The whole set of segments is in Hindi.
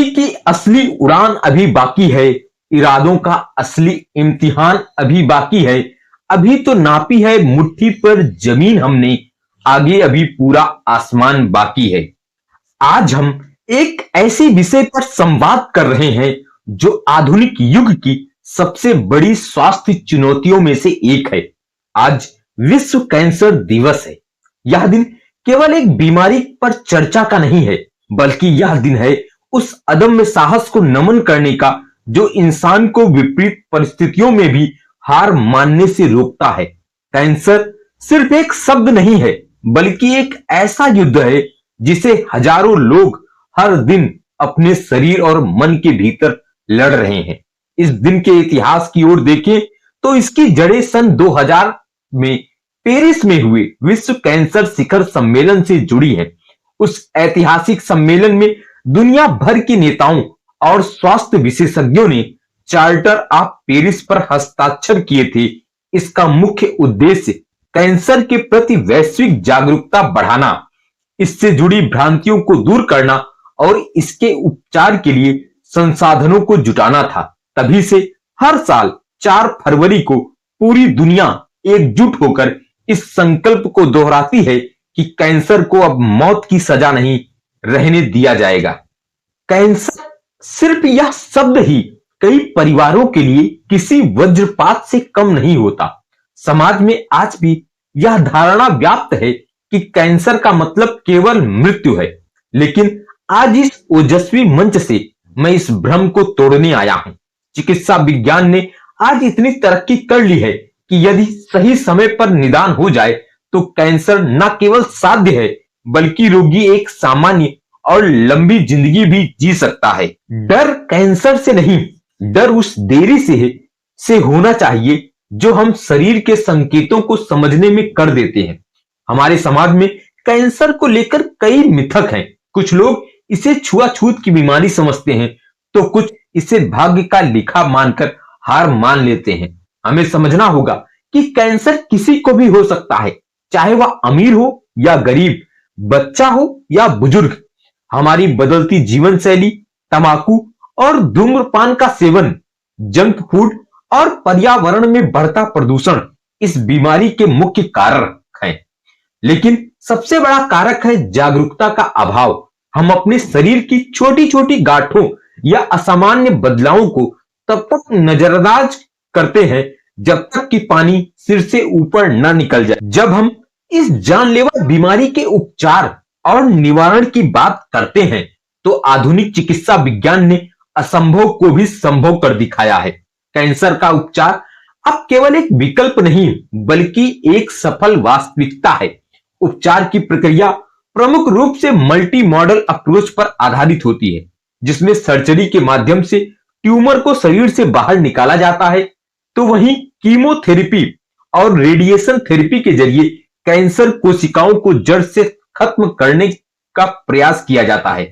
जिंदगी की असली उड़ान अभी बाकी है, इरादों का असली इम्तिहान अभी बाकी है। अभी तो नापी है मुट्ठी पर जमीन हमने, आगे अभी पूरा आसमान बाकी है। आज हम एक ऐसे विषय पर संवाद कर रहे हैं जो आधुनिक युग की सबसे बड़ी स्वास्थ्य चुनौतियों में से एक है। आज विश्व कैंसर दिवस है। यह दिन केवल एक बीमारी पर चर्चा का नहीं है, बल्कि यह दिन है उस अदम्य साहस को नमन करने का जो इंसान को विपरीत परिस्थितियों में भी हार मानने से रोकता है। कैंसर सिर्फ एक शब्द नहीं है, बल्कि एक ऐसा युद्ध है जिसे हजारों लोग हर दिन अपने शरीर और मन के भीतर लड़ रहे हैं। इस दिन के इतिहास की ओर देखें तो इसकी जड़ें सन 2000 में पेरिस में हुए विश्व कैंसर शिखर सम्मेलन से जुड़ी हैं। उस ऐतिहासिक सम्मेलन में दुनिया भर के नेताओं और स्वास्थ्य विशेषज्ञों ने चार्टर ऑफ पेरिस पर हस्ताक्षर किए थे। इसका मुख्य उद्देश्य कैंसर के प्रति वैश्विक जागरूकता बढ़ाना, इससे जुड़ी भ्रांतियों को दूर करना और इसके उपचार के लिए संसाधनों को जुटाना था। तभी से हर साल 4 फरवरी को पूरी दुनिया एकजुट होकर इस संकल्प को दोहराती है कि कैंसर को अब मौत की सजा नहीं रहने दिया जाएगा। कैंसर सिर्फ यह शब्द ही कई परिवारों के लिए किसी वज्रपात से कम नहीं होता। समाज में आज भी यह धारणा व्याप्त है कि कैंसर का मतलब केवल मृत्यु है, लेकिन आज इस ओजस्वी मंच से मैं इस भ्रम को तोड़ने आया हूं। चिकित्सा विज्ञान ने आज इतनी तरक्की कर ली है कि यदि सही समय पर निदान हो जाए तो कैंसर न केवल साध्य है, बल्कि रोगी एक सामान्य और लंबी जिंदगी भी जी सकता है। डर कैंसर से नहीं, डर उस देरी से होना चाहिए जो हम शरीर के संकेतों को समझने में कर देते हैं। हमारे समाज में कैंसर को लेकर कई मिथक हैं। कुछ लोग इसे छुआछूत की बीमारी समझते हैं, तो कुछ इसे भाग्य का लिखा मानकर हार मान लेते हैं। हमें समझना होगा कि कैंसर किसी को भी हो सकता है, चाहे वह अमीर हो या गरीब, बच्चा हो या बुजुर्ग। हमारी बदलती जीवन शैली, तंबाकू और धूम्रपान का सेवन, जंक फूड और पर्यावरण में बढ़ता प्रदूषण इस बीमारी के मुख्य कारक हैं। लेकिन सबसे बड़ा कारक है जागरूकता का अभाव। हम अपने शरीर की छोटी छोटी गांठों या असामान्य बदलावों को तब तक नजरअंदाज करते हैं जब तक कि पानी सिर से ऊपर न निकल जाए। जब हम इस जानलेवा बीमारी के उपचार और निवारण की बात करते हैं तो आधुनिक चिकित्सा विज्ञान ने असंभव को भी संभव कर दिखाया है। कैंसर का उपचार अब केवल एक विकल्प नहीं, बल्कि एक सफल वास्तविकता है। उपचार की प्रक्रिया प्रमुख रूप से मल्टी मॉडल अप्रोच पर आधारित होती है, जिसमें सर्जरी के माध्यम से ट्यूमर को शरीर से बाहर निकाला जाता है, तो वहीं कीमोथेरेपी और रेडिएशन थेरेपी के जरिए कैंसर कोशिकाओं को जड़ से खत्म करने का प्रयास किया जाता है।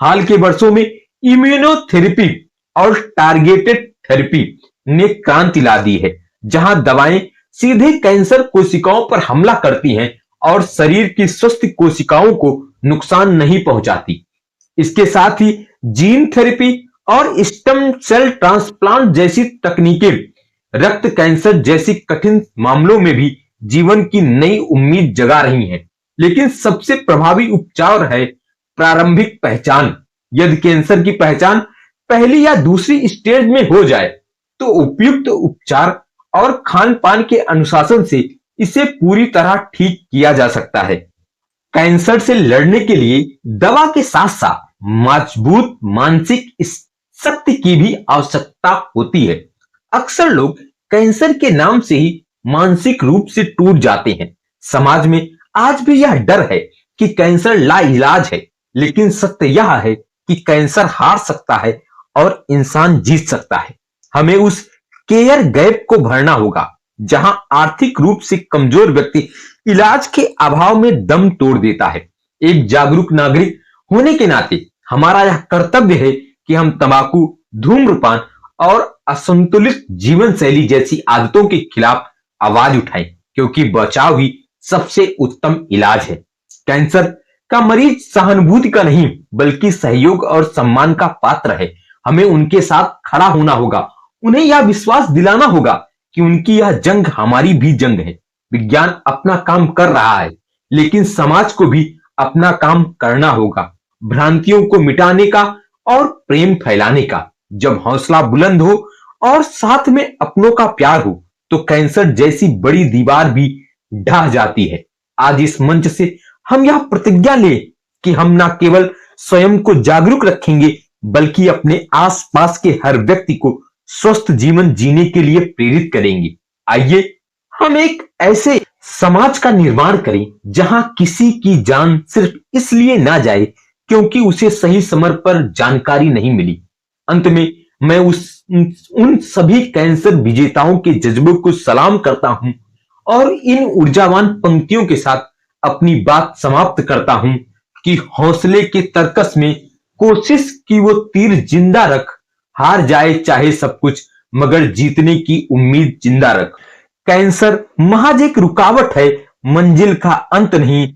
हाल के वर्षों में इम्यूनोथेरेपी और टारगेटेड थेरेपी ने क्रांति ला दी है, जहां दवाएं सीधे कैंसर कोशिकाओं पर हमला करती हैं और शरीर की स्वस्थ कोशिकाओं को नुकसान नहीं पहुंचाती। इसके साथ ही जीन थेरेपी और स्टेम सेल ट्रांसप्लांट जैसी तकनीकें रक्त कैंसर जैसी कठिन मामलों में भी जीवन की नई उम्मीद जगा रही हैं। लेकिन सबसे प्रभावी उपचार है प्रारंभिक पहचान। यदि कैंसर की पहचान पहली या दूसरी स्टेज में हो जाए तो उपयुक्त उपचार और खान पान के अनुशासन से इसे पूरी तरह ठीक किया जा सकता है। कैंसर से लड़ने के लिए दवा के साथ साथ मजबूत मानसिक शक्ति की भी आवश्यकता होती है। अक्सर लोग कैंसर के नाम से ही मानसिक रूप से टूट जाते हैं। समाज में आज भी यह डर है कि कैंसर लाइलाज है, लेकिन सत्य यह है कि कैंसर हार सकता है और इंसान जीत सकता है। हमें उस केयर गैप को भरना होगा जहां आर्थिक रूप से कमजोर व्यक्ति इलाज के अभाव में दम तोड़ देता है। एक जागरूक नागरिक होने के नाते हमारा यह कर्तव्य है कि हम तंबाकू, धूम्रपान और असंतुलित जीवन शैली जैसी आदतों के खिलाफ आवाज उठाएं, क्योंकि बचाव ही सबसे उत्तम इलाज है। कैंसर का मरीज सहानुभूति का नहीं बल्कि सहयोग और सम्मान का पात्र है। हमें उनके साथ खड़ा होना होगा, उन्हें यह विश्वास दिलाना होगा कि उनकी यह जंग हमारी भी जंग है। विज्ञान अपना काम कर रहा है, लेकिन समाज को भी अपना काम करना होगा, भ्रांतियों को मिटाने का और प्रेम फैलाने का। जब हौसला बुलंद हो और साथ में अपनों का प्यार हो तो कैंसर जैसी बड़ी दीवार भी ढह जाती है। आज इस मंच से हम यह प्रतिज्ञा लें कि हम न केवल स्वयं को जागरूक रखेंगे बल्कि अपने आसपास के हर व्यक्ति को स्वस्थ जीवन जीने के लिए प्रेरित करेंगे। आइए हम एक ऐसे समाज का निर्माण करें जहां किसी की जान सिर्फ इसलिए ना जाए क्योंकि उसे सही समय पर जानकारी नहीं मिली। अंत में मैं उन सभी कैंसर विजेताओं के जज्बे को सलाम करता हूं और इन ऊर्जावान पंक्तियों के साथ अपनी बात समाप्त करता हूं कि हौसले के तर्कस में कोशिश की वो तीर जिंदा रख, हार जाए चाहे सब कुछ मगर जीतने की उम्मीद जिंदा रख। कैंसर महज एक रुकावट है, मंजिल का अंत नहीं।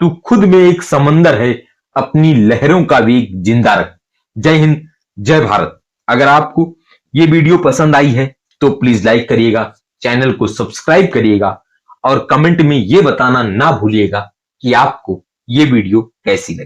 तू खुद में एक समंदर है, अपनी लहरों का वेग जिंदा रख। जय हिंद, जय भारत। अगर आपको ये वीडियो पसंद आई है तो प्लीज लाइक करिएगा, चैनल को सब्सक्राइब करिएगा और कमेंट में ये बताना ना भूलिएगा कि आपको ये वीडियो कैसी लगी।